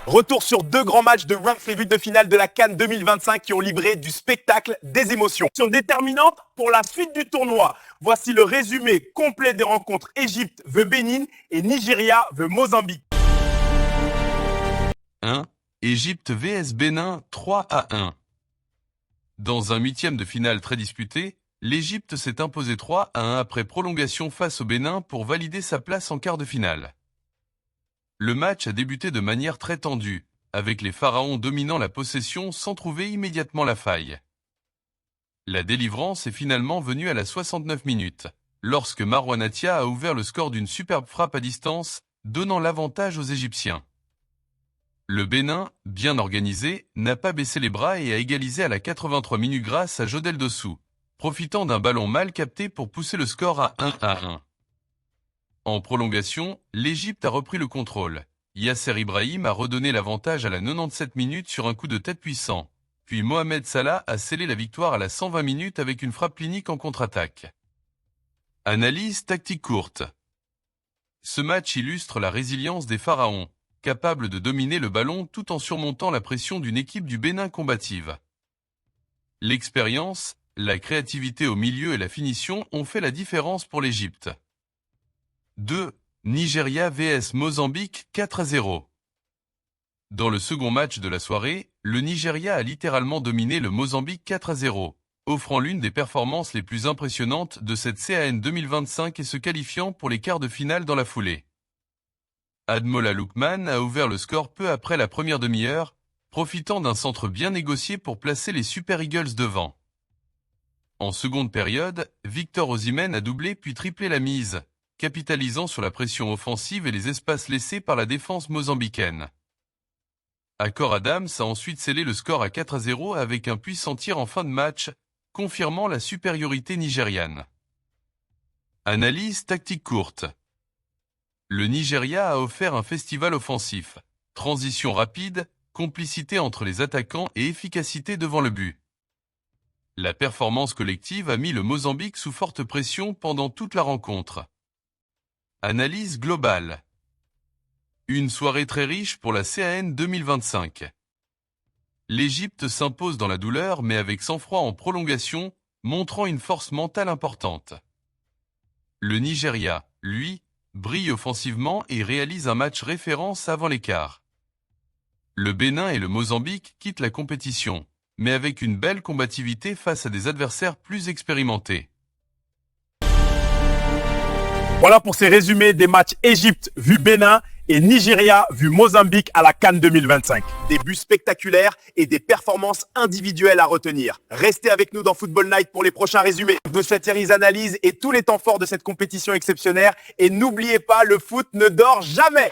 Retour sur deux grands matchs de Rank Review de finale de la CAN 2025 qui ont livré du spectacle, des émotions. Déterminante pour la suite du tournoi. Voici le résumé complet des rencontres Égypte v Bénin et Nigeria v Mozambique. 1. Égypte vs Bénin 3-1. Dans un huitième de finale très disputé, l'Égypte s'est imposée 3-1 après prolongation face au Bénin pour valider sa place en quart de finale. Le match a débuté de manière très tendue, avec les Pharaons dominant la possession sans trouver immédiatement la faille. La délivrance est finalement venue à la 69 minutes, lorsque Marwan Attia a ouvert le score d'une superbe frappe à distance, donnant l'avantage aux Égyptiens. Le Bénin, bien organisé, n'a pas baissé les bras et a égalisé à la 83 minutes grâce à Jodel Dossou, profitant d'un ballon mal capté pour pousser le score à 1-1. En prolongation, l'Égypte a repris le contrôle. Yasser Ibrahim a redonné l'avantage à la 97 minutes sur un coup de tête puissant. Puis Mohamed Salah a scellé la victoire à la 120 minutes avec une frappe clinique en contre-attaque. Analyse tactique courte. Ce match illustre la résilience des Pharaons, capables de dominer le ballon tout en surmontant la pression d'une équipe du Bénin combative. L'expérience, la créativité au milieu et la finition ont fait la différence pour l'Égypte. 2. Nigeria vs Mozambique 4-0. Dans le second match de la soirée, le Nigeria a littéralement dominé le Mozambique 4-0, offrant l'une des performances les plus impressionnantes de cette CAN 2025 et se qualifiant pour les quarts de finale dans la foulée. Ademola Lookman a ouvert le score peu après la première demi-heure, profitant d'un centre bien négocié pour placer les Super Eagles devant. En seconde période, Victor Osimhen a doublé puis triplé la mise, capitalisant sur la pression offensive et les espaces laissés par la défense mozambicaine. Akor Adams a ensuite scellé le score à 4-0 avec un puissant tir en fin de match, confirmant la supériorité nigériane. Analyse tactique courte. Le Nigeria a offert un festival offensif, transition rapide, complicité entre les attaquants et efficacité devant le but. La performance collective a mis le Mozambique sous forte pression pendant toute la rencontre. Analyse globale. Une soirée très riche pour la CAN 2025. L'Égypte s'impose dans la douleur mais avec sang-froid en prolongation, montrant une force mentale importante. Le Nigeria, lui, brille offensivement et réalise un match référence avant l'écart. Le Bénin et le Mozambique quittent la compétition, mais avec une belle combativité face à des adversaires plus expérimentés. Voilà pour ces résumés des matchs Égypte vu Bénin et Nigeria vu Mozambique à la CAN 2025. Des buts spectaculaires et des performances individuelles à retenir. Restez avec nous dans Football Night pour les prochains résumés de cette série analyse et tous les temps forts de cette compétition exceptionnelle. Et n'oubliez pas, le foot ne dort jamais.